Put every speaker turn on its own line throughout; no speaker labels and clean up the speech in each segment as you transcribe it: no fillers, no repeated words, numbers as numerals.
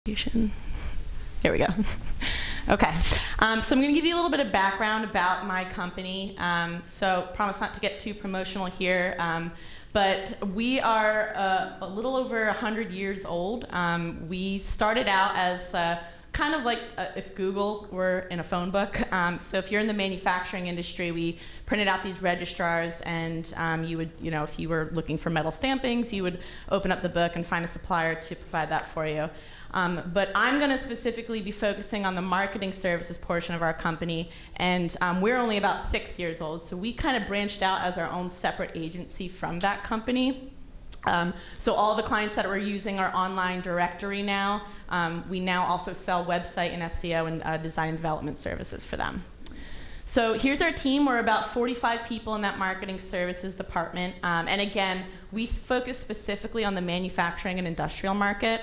There we go. Okay, so I'm going to give you a little bit of background about my company. So promise not to get too promotional here, but we are a little over 100 years old. We started out as kind of like if Google were in a phone book. So if you're in the manufacturing industry, we printed out these registrars, and you would, if you were looking for metal stampings, you would open up the book and find a supplier to provide that for you. But I'm going to specifically be focusing on the marketing services portion of our company, and we're only about 6 years old, so we kind of branched out as our own separate agency from that company. So all the clients that we're using are online directory now. We now also sell website and SEO and design and development services for them. So here's our team. We're about 45 people in that marketing services department. And again, we focus specifically on the manufacturing and industrial market.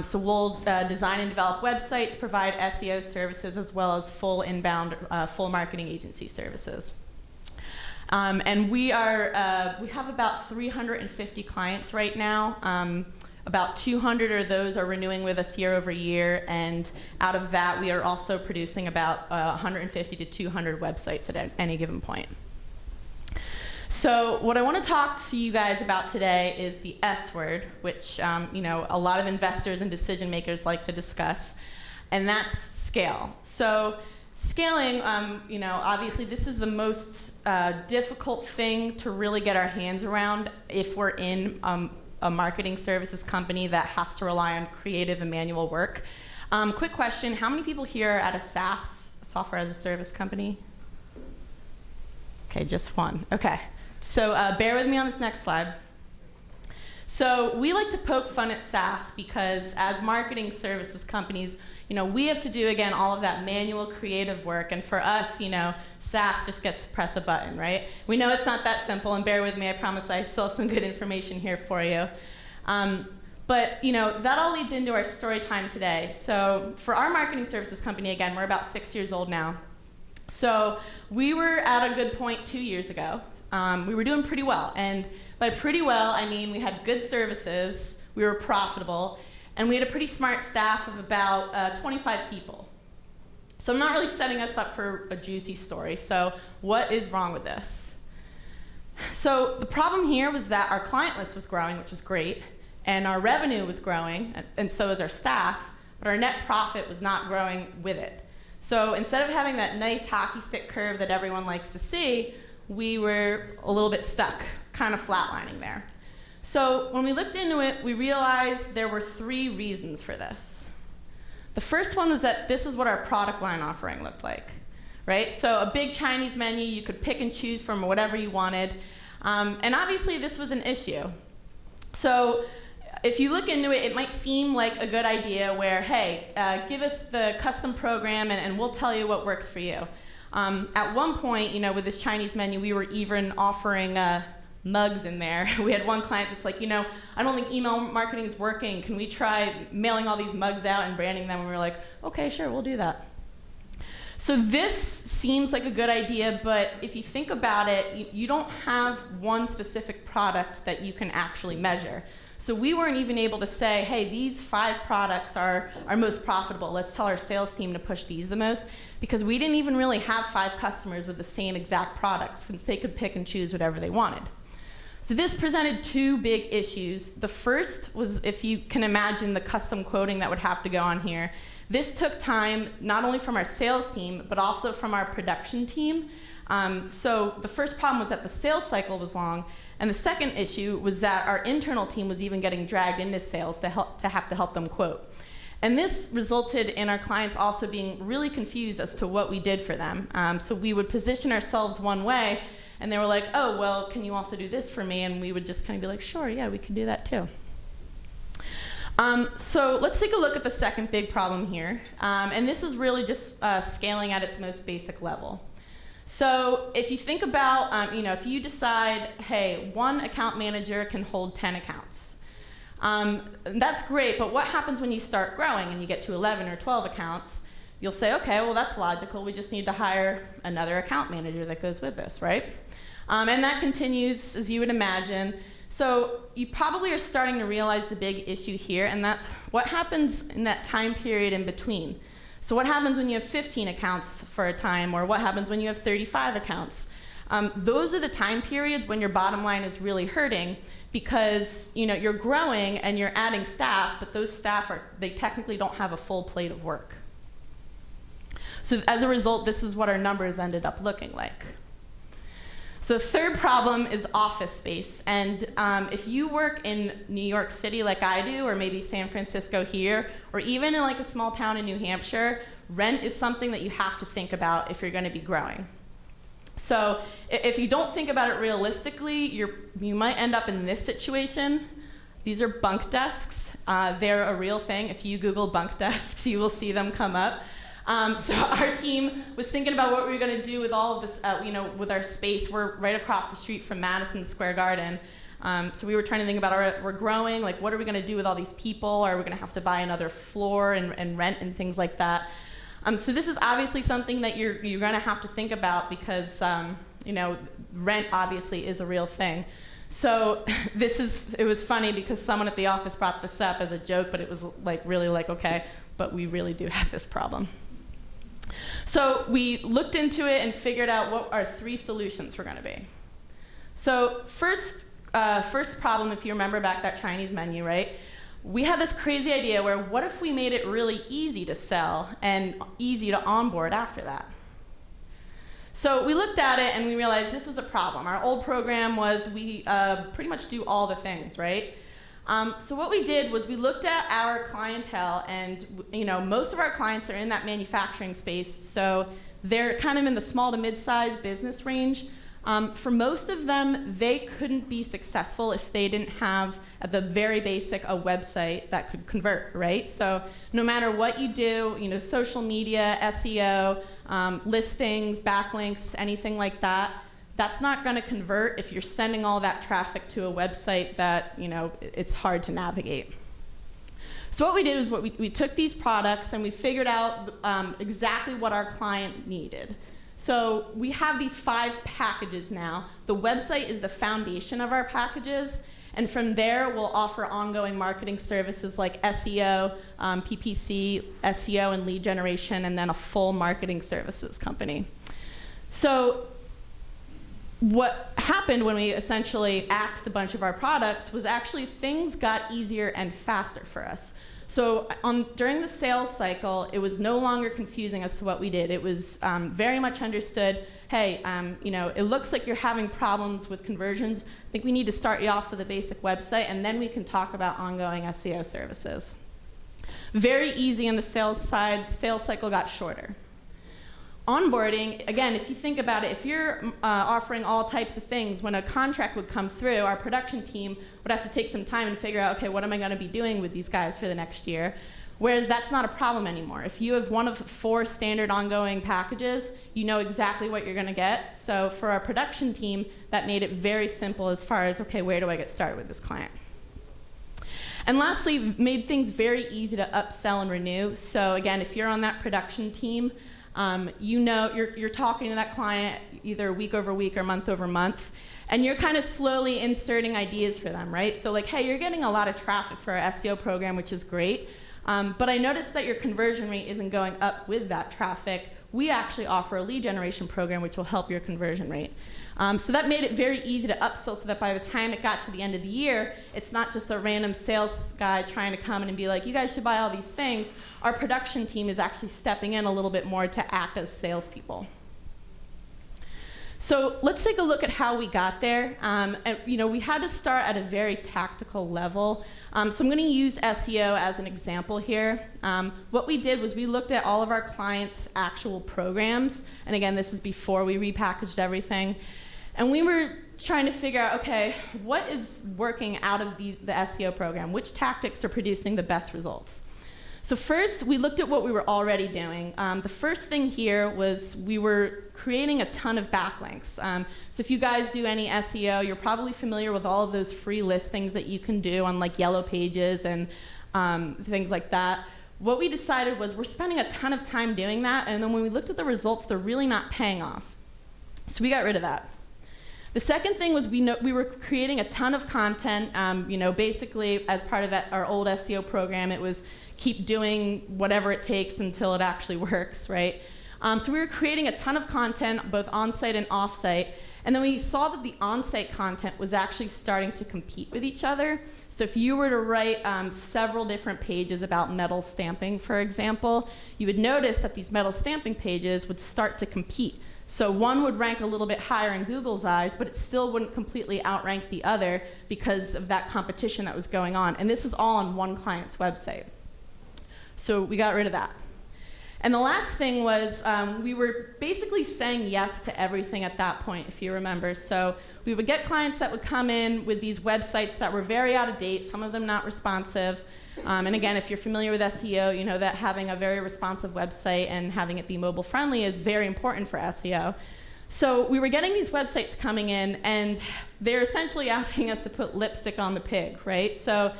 So we'll design and develop websites, provide SEO services, as well as full inbound, full marketing agency services. And we have about 350 clients right now. About 200 of those are renewing with us year over year, and out of that, we are also producing about 150 to 200 websites at any given point. So what I want to talk to you guys about today is the S word, which a lot of investors and decision makers like to discuss, and that's scale. So scaling, obviously this is the most difficult thing to really get our hands around if we're in a marketing services company that has to rely on creative and manual work. Quick question, how many people here are at a SaaS, software as a service company? Okay, just one. Okay, so bear with me on this next slide. So we like to poke fun at SaaS because as marketing services companies, we have to do, again, all of that manual creative work, and for us, SaaS just gets to press a button, right? We know it's not that simple, and bear with me, I promise I still have some good information here for you. But that all leads into our story time today. So for our marketing services company, again, we're about 6 years old now. So we were at a good point 2 years ago. We were doing pretty well, and by pretty well, I mean we had good services, we were profitable, and we had a pretty smart staff of about 25 people. So I'm not really setting us up for a juicy story, so what is wrong with this? So the problem here was that our client list was growing, which was great, and our revenue was growing, and so was our staff, but our net profit was not growing with it. So instead of having that nice hockey stick curve that everyone likes to see, we were a little bit stuck, kind of flatlining there. So when we looked into it, we realized there were 3 reasons for this. The first one was that this is what our product line offering looked like, right? So a big Chinese menu, you could pick and choose from whatever you wanted. And obviously this was an issue. So if you look into it, it might seem like a good idea where, hey, give us the custom program and we'll tell you what works for you. At one point, with this Chinese menu, we were even offering mugs in there. We had one client that's like, I don't think email marketing is working. Can we try mailing all these mugs out and branding them? And we were like, okay, sure, we'll do that. So this seems like a good idea, but if you think about it, you don't have one specific product that you can actually measure. So we weren't even able to say, hey, these 5 products are our most profitable. Let's tell our sales team to push these the most, because we didn't even really have 5 customers with the same exact products, since they could pick and choose whatever they wanted. So this presented 2 big issues. The first was, if you can imagine the custom quoting that would have to go on here. This took time, not only from our sales team, but also from our production team. So the first problem was that the sales cycle was long, and the second issue was that our internal team was even getting dragged into sales to have to help them quote. And this resulted in our clients also being really confused as to what we did for them. So we would position ourselves one way, and they were like, oh, well, can you also do this for me? And we would just kind of be like, sure, yeah, we can do that too. So let's take a look at the second big problem here. And this is really just scaling at its most basic level. So if you think about, if you decide, hey, one account manager can hold 10 accounts. That's great, but what happens when you start growing and you get to 11 or 12 accounts? You'll say, okay, well, that's logical. We just need to hire another account manager that goes with this, right? And that continues, as you would imagine. So you probably are starting to realize the big issue here, and that's what happens in that time period in between. So what happens when you have 15 accounts for a time, or what happens when you have 35 accounts? Those are the time periods when your bottom line is really hurting, because you're growing and you're adding staff, but those staff they technically don't have a full plate of work. So as a result, this is what our numbers ended up looking like. So third problem is office space. And if you work in New York City like I do, or maybe San Francisco here, or even in like a small town in New Hampshire, rent is something that you have to think about if you're going to be growing. So if you don't think about it realistically, you might end up in this situation. These are bunk desks. They're a real thing. If you Google bunk desks, you will see them come up. So our team was thinking about what we were going to do with all of this, with our space. We're right across the street from Madison Square Garden. So we were trying to think about, we're growing, like what are we going to do with all these people? Are we going to have to buy another floor and rent and things like that? So this is obviously something that you're going to have to think about, because rent obviously is a real thing. So it was funny because someone at the office brought this up as a joke, but it was really okay, but we really do have this problem. So we looked into it and figured out what our 3 solutions were going to be. So first problem, if you remember back that Chinese menu, right? We had this crazy idea where what if we made it really easy to sell and easy to onboard after that? So we looked at it and we realized this was a problem. Our old program was we pretty much do all the things, right? So what we did was we looked at our clientele, and most of our clients are in that manufacturing space, so they're kind of in the small to mid-sized business range. For most of them, they couldn't be successful if they didn't have, at the very basic, a website that could convert, right? So no matter what you do, social media, SEO, listings, backlinks, anything like that, that's not going to convert if you're sending all that traffic to a website that it's hard to navigate. So what we did is we took these products and we figured out exactly what our client needed. So we have these 5 packages now. The website is the foundation of our packages, and from there we'll offer ongoing marketing services like SEO, PPC, SEO and lead generation, and then a full marketing services company. So what happened when we essentially axed a bunch of our products was actually things got easier and faster for us. So during the sales cycle, it was no longer confusing as to what we did. It was very much understood, hey, it looks like you're having problems with conversions. I think we need to start you off with a basic website, and then we can talk about ongoing SEO services. Very easy on the sales side. Sales cycle got shorter. Onboarding, again, if you think about it, if you're offering all types of things, when a contract would come through, our production team would have to take some time and figure out, okay, what am I going to be doing with these guys for the next year? Whereas that's not a problem anymore. If you have one of 4 standard ongoing packages, you know exactly what you're going to get. So for our production team, that made it very simple as far as, okay, where do I get started with this client? And lastly, made things very easy to upsell and renew. So again, if you're on that production team, you're talking to that client either week over week or month over month, and you're kind of slowly inserting ideas for them, right? So like, hey, you're getting a lot of traffic for our SEO program, which is great, but I noticed that your conversion rate isn't going up with that traffic. We actually offer a lead generation program which will help your conversion rate. So that made it very easy to upsell, so that by the time it got to the end of the year, it's not just a random sales guy trying to come in and be like, you guys should buy all these things. Our production team is actually stepping in a little bit more to act as salespeople. So let's take a look at how we got there. We had to start at a very tactical level. So I'm going to use SEO as an example here. What we did was we looked at all of our clients' actual programs. And again, this is before we repackaged everything. And we were trying to figure out, okay, what is working out of the SEO program? Which tactics are producing the best results? So first, we looked at what we were already doing. The first thing here was we were creating a ton of backlinks. So if you guys do any SEO, you're probably familiar with all of those free listings that you can do on like Yellow Pages and things like that. What we decided was we're spending a ton of time doing that, and then when we looked at the results, they're really not paying off. So we got rid of that. The second thing was we were creating a ton of content. Basically, as part of our old SEO program, it was keep doing whatever it takes until it actually works, right? So we were creating a ton of content, both on-site and off-site. And then we saw that the on-site content was actually starting to compete with each other. So if you were to write several different pages about metal stamping, for example, you would notice that these metal stamping pages would start to compete. So one would rank a little bit higher in Google's eyes, but it still wouldn't completely outrank the other because of that competition that was going on. And this is all on one client's website. So we got rid of that. And the last thing was we were basically saying yes to everything at that point, if you remember. So we would get clients that would come in with these websites that were very out of date, some of them not responsive. And again, if you're familiar with SEO, you know that having a very responsive website and having it be mobile friendly is very important for SEO. So we were getting these websites coming in, and they're essentially asking us to put lipstick on the pig, right? So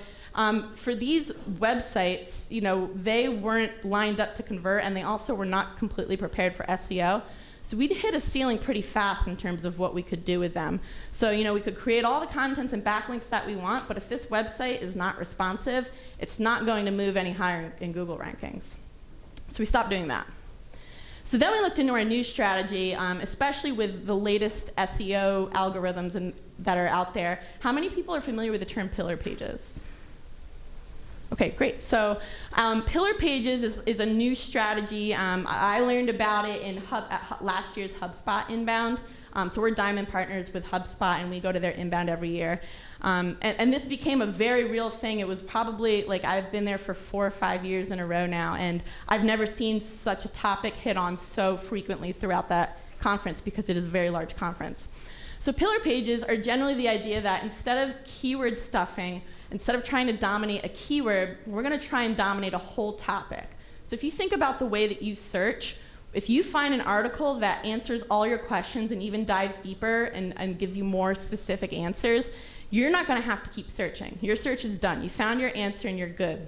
for these websites, they weren't lined up to convert, and they also were not completely prepared for SEO. So we'd hit a ceiling pretty fast in terms of what we could do with them. So we could create all the contents and backlinks that we want, but if this website is not responsive, it's not going to move any higher in Google rankings. So we stopped doing that. So then we looked into our new strategy, especially with the latest SEO algorithms that are out there. How many people are familiar with the term pillar pages? Okay, great. So pillar pages is a new strategy. I learned about it in last year's HubSpot inbound. So we're diamond partners with HubSpot, and we go to their inbound every year. And this became a very real thing. It was probably, I've been there for 4 or 5 years in a row now, and I've never seen such a topic hit on so frequently throughout that conference because it is a very large conference. So pillar pages are generally the idea that instead of keyword stuffing, instead of trying to dominate a keyword, we're going to try and dominate a whole topic. So if you think about the way that you search, if you find an article that answers all your questions and even dives deeper and gives you more specific answers, you're not going to have to keep searching. Your search is done. You found your answer and you're good.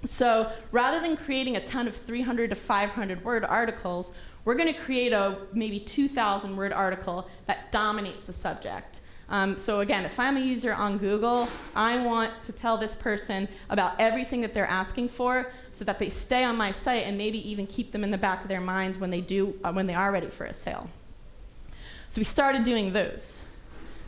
So rather than creating a ton of 300 to 500 word articles, we're going to create a maybe 2,000 word article that dominates the subject. So again, if I'm a user on Google, I want to tell this person about everything that they're asking for so that they stay on my site and maybe even keep them in the back of their minds when they are ready for a sale. So we started doing those.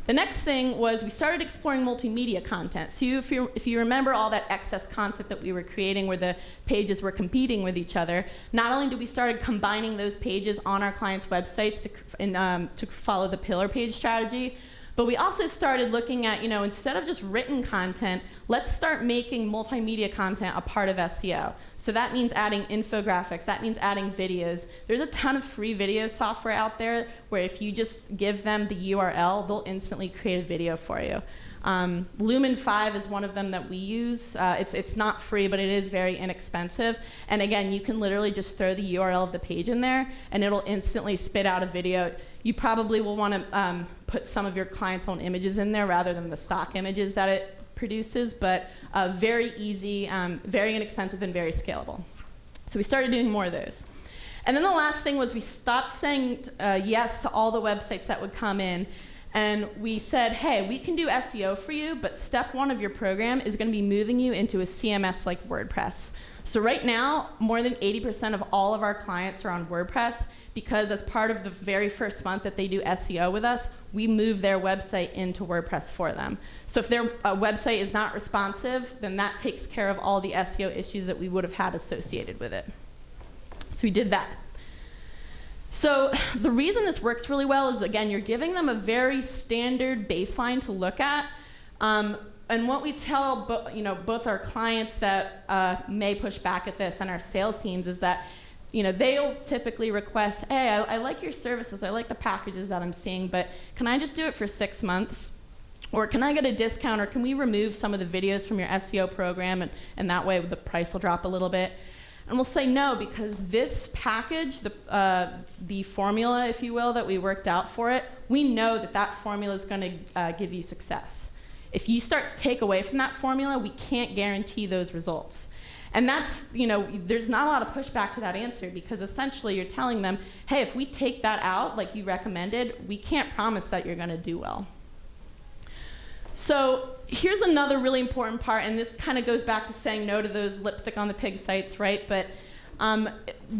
The next thing was we started exploring multimedia content. So if you remember all that excess content that we were creating where the pages were competing with each other, not only did we start combining those pages on our clients' websites to follow the pillar page strategy, but we also started looking at, instead of just written content, let's start making multimedia content a part of SEO. So that means adding infographics, that means adding videos. There's a ton of free video software out there where if you just give them the URL, they'll instantly create a video for you. Lumen 5 is one of them that we use. It's not free, but it is very inexpensive. And again, you can literally just throw the URL of the page in there, and it'll instantly spit out a video. You probably will want to put some of your clients' own images in there rather than the stock images that it produces, but very easy, very inexpensive, and very scalable. So we started doing more of those. And then the last thing was we stopped saying yes to all the websites that would come in. And we said, hey, we can do SEO for you, but step 1 of your program is going to be moving you into a CMS like WordPress. So right now, more than 80% of all of our clients are on WordPress because as part of the very first month that they do SEO with us, we move their website into WordPress for them. So if their website is not responsive, then that takes care of all the SEO issues that we would have had associated with it. So we did that. So the reason this works really well is, again, you're giving them a very standard baseline to look at. And what we tell both our clients that may push back at this and our sales teams is that they'll typically request, hey, I like your services, I like the packages that I'm seeing, but can I just do it for 6 months? Or can I get a discount, or can we remove some of the videos from your SEO program and that way the price will drop a little bit? And we'll say no, because this package, the formula, if you will, that we worked out for it, we know that formula is going to give you success. If you start to take away from that formula, we can't guarantee those results. And that's, there's not a lot of pushback to that answer, because essentially you're telling them, hey, if we take that out like you recommended, we can't promise that you're going to do well. So here's another really important part, and this kind of goes back to saying no to those lipstick on the pig sites, right? But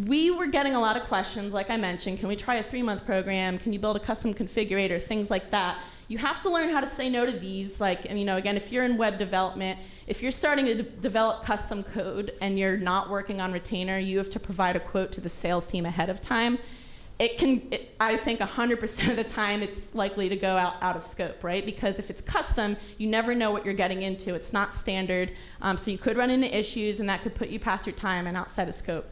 we were getting a lot of questions, like I mentioned. Can we try a 3-month program? Can you build a custom configurator? Things like that. You have to learn how to say no to these. Like, and, again, if you're in web development, if you're starting to develop custom code and you're not working on retainer, you have to provide a quote to the sales team ahead of time. I think 100% of the time it's likely to go out of scope, right? Because if it's custom, you never know what you're getting into. It's not standard, so you could run into issues, and that could put you past your time and outside of scope.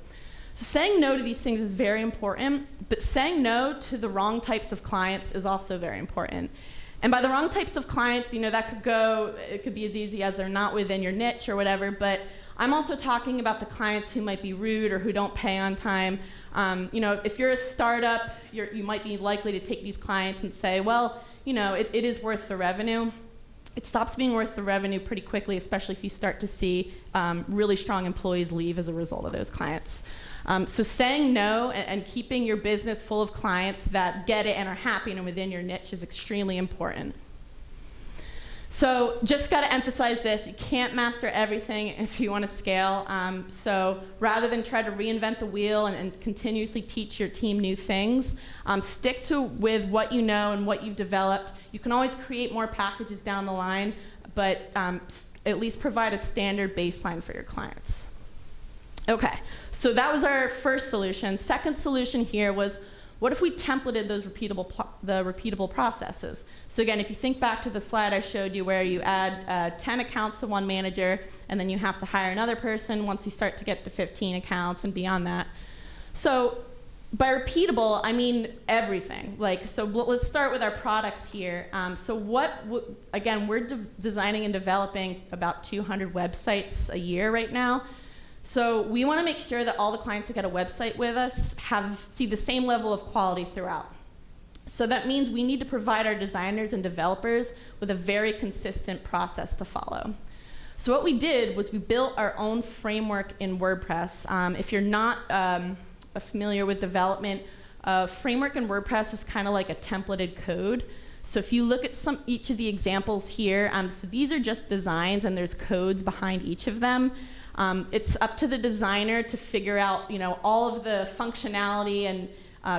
So saying no to these things is very important, but saying no to the wrong types of clients is also very important. And by the wrong types of clients, it could be as easy as they're not within your niche or whatever, but I'm also talking about the clients who might be rude or who don't pay on time. If you're a startup, you might be likely to take these clients and say, well, it is worth the revenue. It stops being worth the revenue pretty quickly, especially if you start to see really strong employees leave as a result of those clients. So saying no and keeping your business full of clients that get it and are happy and within your niche is extremely important. So just got to emphasize this. You can't master everything if you want to scale. So rather than try to reinvent the wheel and continuously teach your team new things, stick with what you know and what you've developed. You can always create more packages down the line, but at least provide a standard baseline for your clients. Okay, so that was our first solution. Second solution here was, what if we templated those repeatable processes? So again, if you think back to the slide I showed you where you add 10 accounts to one manager, and then you have to hire another person once you start to get to 15 accounts and beyond that. So by repeatable, I mean everything. So let's start with our products here. Again, we're designing and developing about 200 websites a year right now. So we want to make sure that all the clients that get a website with us see the same level of quality throughout. So that means we need to provide our designers and developers with a very consistent process to follow. So what we did was we built our own framework in WordPress. If you're not familiar with development, framework in WordPress is kind of like a templated code. So if you look at each of the examples here, so these are just designs and there's codes behind each of them. It's up to the designer to figure out, all of the functionality and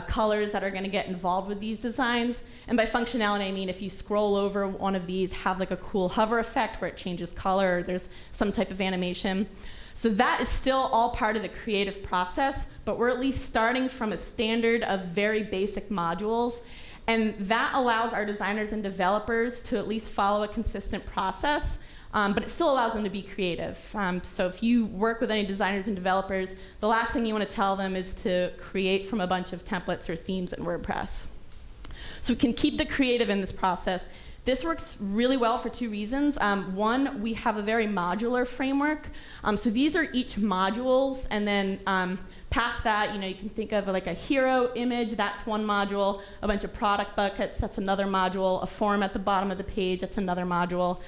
colors that are going to get involved with these designs. And by functionality, I mean if you scroll over one of these, have like a cool hover effect where it changes color, or there's some type of animation. So that is still all part of the creative process, but we're at least starting from a standard of very basic modules. And that allows our designers and developers to at least follow a consistent process. But it still allows them to be creative. So if you work with any designers and developers, the last thing you want to tell them is to create from a bunch of templates or themes in WordPress. So we can keep the creative in this process. This works really well for 2 reasons. One, we have a very modular framework. So these are each modules, and then past that, you can think of like a hero image, that's one module, a bunch of product buckets, that's another module, a form at the bottom of the page, that's another module.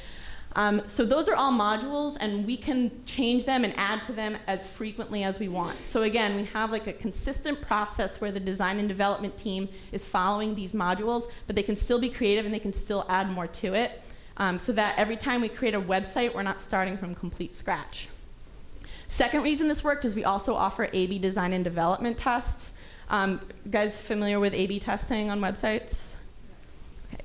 So those are all modules, and we can change them and add to them as frequently as we want. So again, we have like a consistent process where the design and development team is following these modules, but they can still be creative and they can still add more to it, so that every time we create a website, we're not starting from complete scratch. Second reason this worked is we also offer A/B design and development tests. You guys familiar with A/B testing on websites?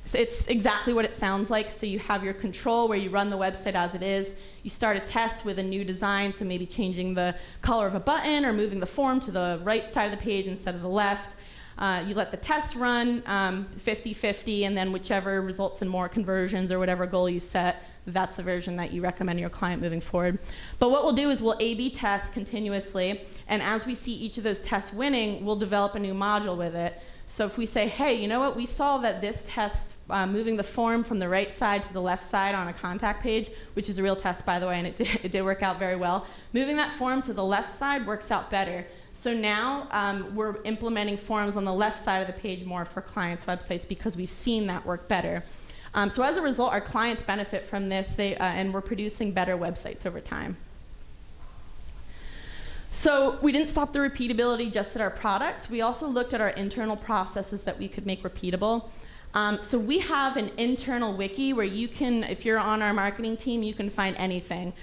So it's exactly what it sounds like. So you have your control where you run the website as it is. You start a test with a new design, so maybe changing the color of a button or moving the form to the right side of the page instead of the left. You let the test run 50-50, and then whichever results in more conversions or whatever goal you set, that's the version that you recommend your client moving forward. But what we'll do is we'll A/B test continuously, and as we see each of those tests winning, we'll develop a new module with it. So if we say, hey, you know what, we saw that this test, moving the form from the right side to the left side on a contact page, which is a real test, by the way, and it did work out very well. Moving that form to the left side works out better. So now we're implementing forms on the left side of the page more for clients' websites because we've seen that work better. So as a result, our clients benefit from this, and we're producing better websites over time. So we didn't stop the repeatability just at our products. We also looked at our internal processes that we could make repeatable. So we have an internal wiki where you can, if you're on our marketing team, you can find anything.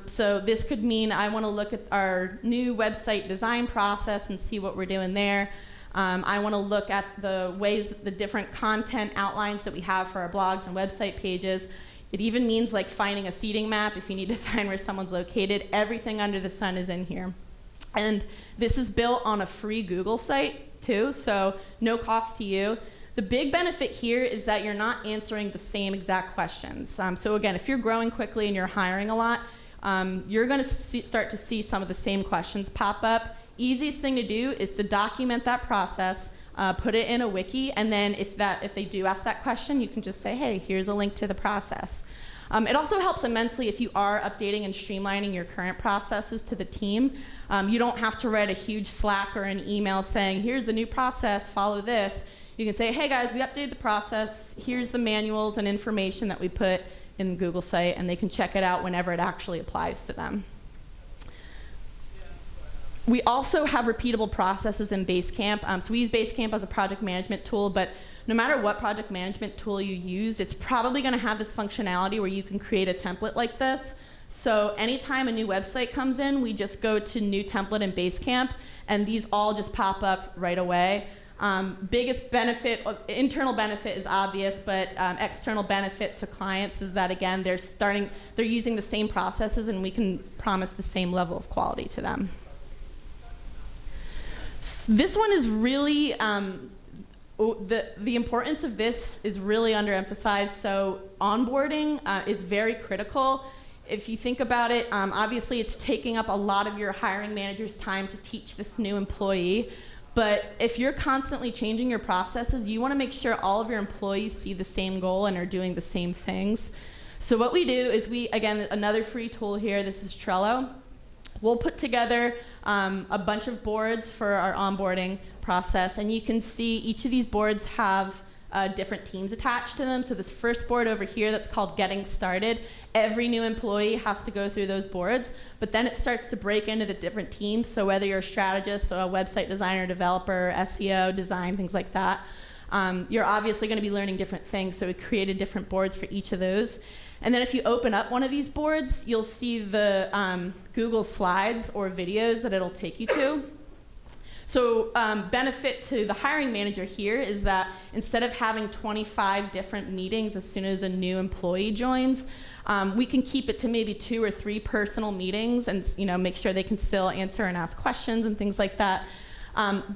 So this could mean I want to look at our new website design process and see what we're doing there. I want to look at the ways, the different content outlines that we have for our blogs and website pages. It even means like finding a seating map if you need to find where someone's located. Everything under the sun is in here. And this is built on a free Google site too, so no cost to you. The big benefit here is that you're not answering the same exact questions. So again, if you're growing quickly and you're hiring a lot, you're going to start to see some of the same questions pop up. Easiest thing to do is to document that process, put it in a wiki, and then if they do ask that question, you can just say, hey, here's a link to the process. It also helps immensely if you are updating and streamlining your current processes to the team. You don't have to write a huge Slack or an email saying, here's the new process, follow this. You can say, hey guys, we updated the process, here's the manuals and information that we put in the Google site, and they can check it out whenever it actually applies to them. We also have repeatable processes in Basecamp. So we use Basecamp as a project management tool, but no matter what project management tool you use, it's probably going to have this functionality where you can create a template like this. So anytime a new website comes in, we just go to new template in Basecamp, and these all just pop up right away. Biggest benefit, internal benefit is obvious, but external benefit to clients is that, again, they're using the same processes, and we can promise the same level of quality to them. This one is really, the importance of this is really underemphasized. So onboarding is very critical. If you think about it, obviously it's taking up a lot of your hiring manager's time to teach this new employee. But if you're constantly changing your processes, you want to make sure all of your employees see the same goal and are doing the same things. So what we do is again, another free tool here, this is Trello. We'll put together a bunch of boards for our onboarding process, and you can see each of these boards have different teams attached to them. So this first board over here that's called Getting Started, every new employee has to go through those boards, but then it starts to break into the different teams. So whether you're a strategist, or a website designer, developer, SEO, design, things like that, you're obviously going to be learning different things. So we created different boards for each of those. And then if you open up one of these boards, you'll see the Google Slides or videos that it'll take you to. So benefit to the hiring manager here is that instead of having 25 different meetings as soon as a new employee joins, we can keep it to maybe 2 or 3 personal meetings and make sure they can still answer and ask questions and things like that.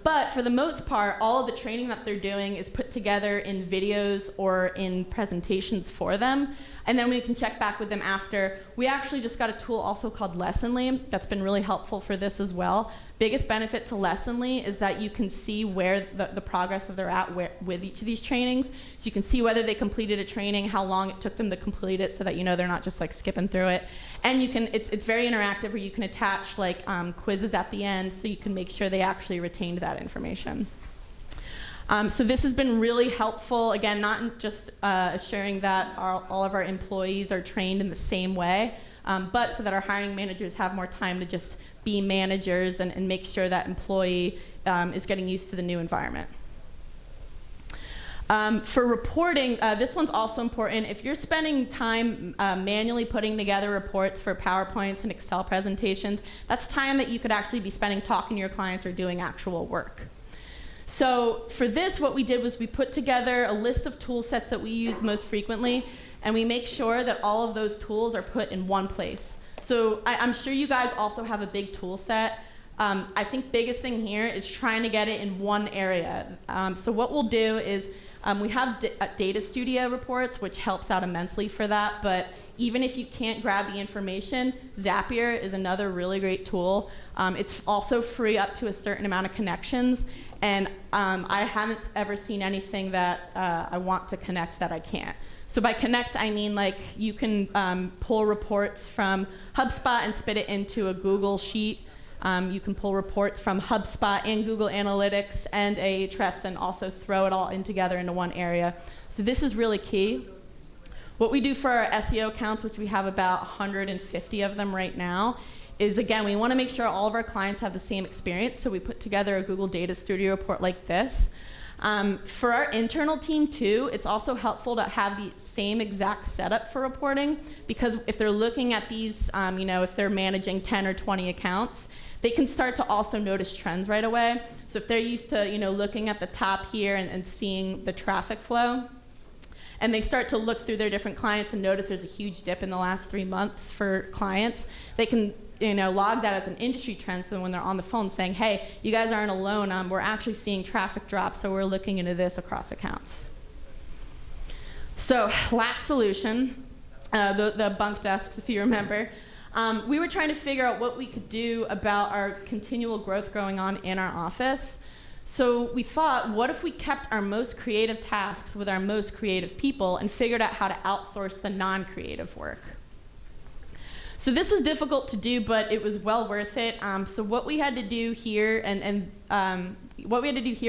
But for the most part, all of the training that they're doing is put together in videos or in presentations for them. And then we can check back with them after. We actually just got a tool also called Lessonly that's been really helpful for this as well. Biggest benefit to Lessonly is that you can see where the progress of they're at with each of these trainings. So you can see whether they completed a training, how long it took them to complete it, so that they're not just like skipping through it. And it's very interactive where you can attach like quizzes at the end, so you can make sure they actually retained that information. So this has been really helpful, again, not just assuring that all of our employees are trained in the same way, but so that our hiring managers have more time to just be managers and make sure that employee is getting used to the new environment. For reporting, this one's also important. If you're spending time manually putting together reports for PowerPoints and Excel presentations, that's time that you could actually be spending talking to your clients or doing actual work. So for this, what we did was we put together a list of tool sets that we use most frequently, and we make sure that all of those tools are put in one place. So I'm sure you guys also have a big tool set. I think biggest thing here is trying to get it in one area. So what we'll do is we have Data Studio reports, which helps out immensely for that, but even if you can't grab the information, Zapier is another really great tool. It's also free up to a certain amount of connections, and I haven't ever seen anything that I want to connect that I can't. So by connect, I mean like you can pull reports from HubSpot and spit it into a Google Sheet. You can pull reports from HubSpot and Google Analytics and Ahrefs and also throw it all in together into one area. So this is really key. What we do for our SEO accounts, which we have about 150 of them right now, is, again, we want to make sure all of our clients have the same experience, so we put together a Google Data Studio report like this. For our internal team too, it's also helpful to have the same exact setup for reporting, because if they're looking at these, if they're managing 10 or 20 accounts, they can start to also notice trends right away. So if they're used to looking at the top here and seeing the traffic flow, and they start to look through their different clients and notice there's a huge dip in the last 3 months for clients, they can log that as an industry trend, so when they're on the phone saying, hey, you guys aren't alone, we're actually seeing traffic drop, so we're looking into this across accounts. So last solution, the bunk desks, if you remember. We were trying to figure out what we could do about our continual growth going on in our office. So we thought, what if we kept our most creative tasks with our most creative people and figured out how to outsource the non-creative work? So this was difficult to do, but it was well worth it. So what we had to do here,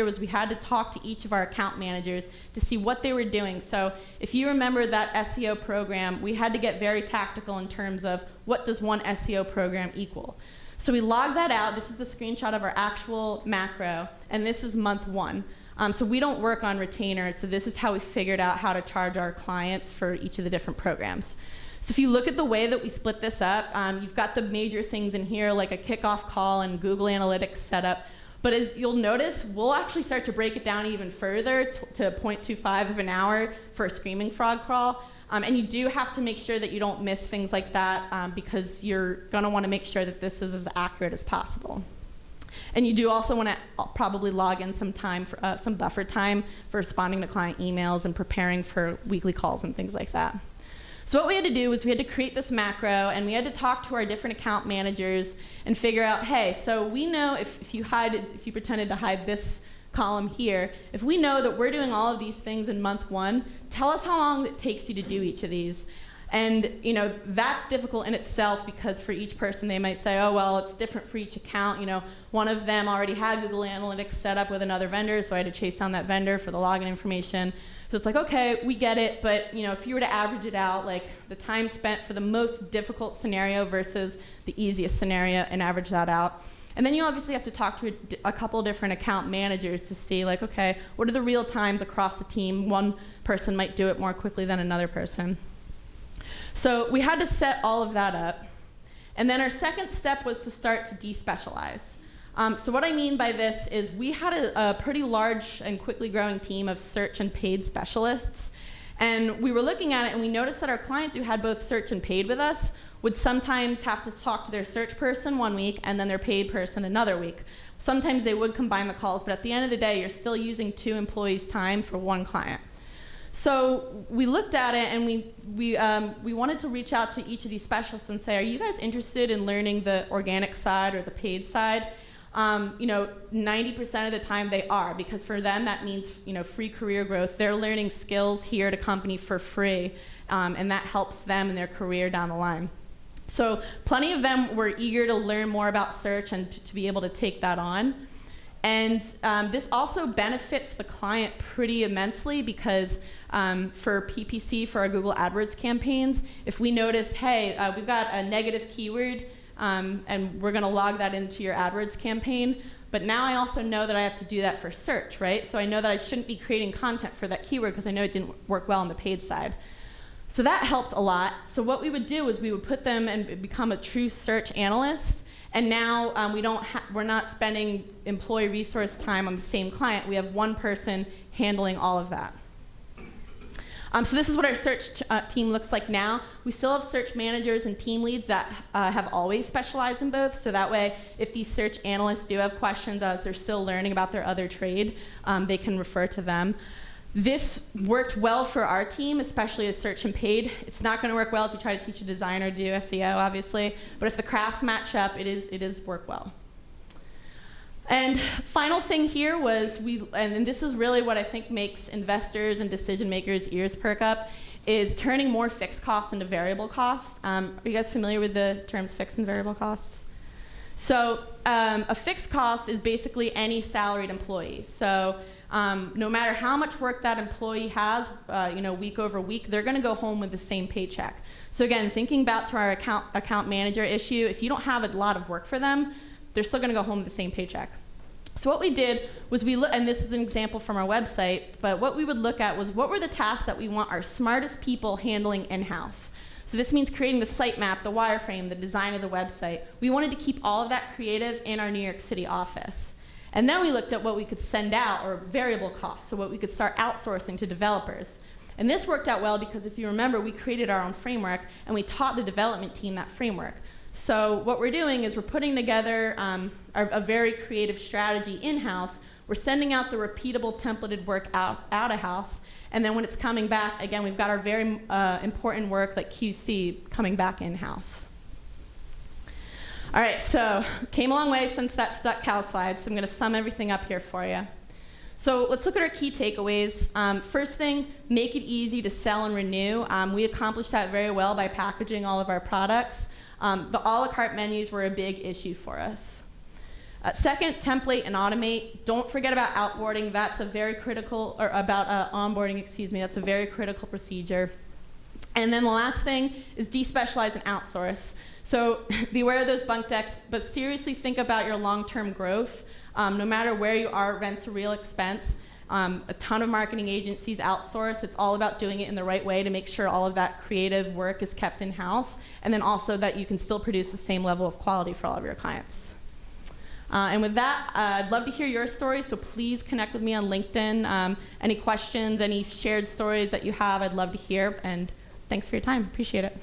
was we had to talk to each of our account managers to see what they were doing. So if you remember that SEO program, we had to get very tactical in terms of what does one SEO program equal. So we logged that out. This is a screenshot of our actual macro, and this is month 1. So we don't work on retainers, so this is how we figured out how to charge our clients for each of the different programs. So if you look at the way that we split this up, you've got the major things in here, like a kickoff call and Google Analytics setup. But as you'll notice, we'll actually start to break it down even further to 0.25 of an hour for a screaming frog crawl. And you do have to make sure that you don't miss things like that, because you're going to want to make sure that this is as accurate as possible. And you do also want to probably log in some time, for, some buffer time for responding to client emails and preparing for weekly calls and things like that. So what we had to do was we had to create this macro, and we had to talk to our different account managers and figure out, hey, so we know if you pretended to hide this column here, if we know that we're doing all of these things in month 1, tell us how long it takes you to do each of these. And that's difficult in itself, because for each person they might say, oh, well, it's different for each account. One of them already had Google Analytics set up with another vendor, so I had to chase down that vendor for the login information. So it's like, okay, we get it, but if you were to average it out, like the time spent for the most difficult scenario versus the easiest scenario, and average that out. And then you obviously have to talk to a couple different account managers to see, like, okay, what are the real times across the team? One person might do it more quickly than another person. So we had to set all of that up. And then our second step was to start to despecialize. So what I mean by this is we had a pretty large and quickly growing team of search and paid specialists. And we were looking at it, and we noticed that our clients who had both search and paid with us would sometimes have to talk to their search person one week and then their paid person another week. Sometimes they would combine the calls, but at the end of the day, you're still using 2 employees' time for one client. So we looked at it, and we wanted to reach out to each of these specialists and say, are you guys interested in learning the organic side or the paid side? 90% of the time they are, because for them that means free career growth. They're learning skills here at a company for free, and that helps them in their career down the line. So plenty of them were eager to learn more about search and to be able to take that on. And this also benefits the client pretty immensely, because for PPC, for our Google AdWords campaigns, if we notice, hey, we've got a negative keyword, and we're going to log that into your AdWords campaign, but now I also know that I have to do that for search, right? So I know that I shouldn't be creating content for that keyword because I know it didn't work well on the paid side. So that helped a lot. So what we would do is we would put them and become a true search analyst. And now we're not spending employee resource time on the same client. We have one person handling all of that. So this is what our search team looks like now. We still have search managers and team leads that have always specialized in both. So that way, if these search analysts do have questions as they're still learning about their other trade, they can refer to them. This worked well for our team, especially as search and paid. It's not going to work well if you try to teach a designer to do SEO, obviously. But if the crafts match up, it is work well. And final thing here was and this is really what I think makes investors and decision makers' ears perk up, is turning more fixed costs into variable costs. Are you guys familiar with the terms fixed and variable costs? So a fixed cost is basically any salaried employee. So no matter how much work that employee has, week over week, they're going to go home with the same paycheck. So again, thinking back to our account manager issue, if you don't have a lot of work for them, they're still going to go home with the same paycheck. So what we did was and this is an example from our website, but what we would look at was what were the tasks that we want our smartest people handling in-house. So this means creating the sitemap, the wireframe, the design of the website. We wanted to keep all of that creative in our New York City office. And then we looked at what we could send out, or variable costs, so what we could start outsourcing to developers. And this worked out well because if you remember, we created our own framework and we taught the development team that framework. So what we're doing is we're putting together a very creative strategy in-house. We're sending out the repeatable templated work out of house, and then when it's coming back, again, we've got our very important work like QC coming back in-house. All right, so came a long way since that stuck cow slide, so I'm going to sum everything up here for you. So let's look at our key takeaways. First thing, make it easy to sell and renew. We accomplished that very well by packaging all of our products. The a la carte menus were a big issue for us. Second, template and automate. Don't forget about outboarding. That's a very critical, or about onboarding, excuse me. That's a very critical procedure. And then the last thing is despecialize and outsource. So beware of those bunk decks, but seriously think about your long-term growth. No matter where you are, rent's a real expense. A ton of marketing agencies outsource. It's all about doing it in the right way to make sure all of that creative work is kept in-house, and then also that you can still produce the same level of quality for all of your clients. And with that, I'd love to hear your stories, so please connect with me on LinkedIn. Any questions, any shared stories that you have, I'd love to hear, and thanks for your time. Appreciate it.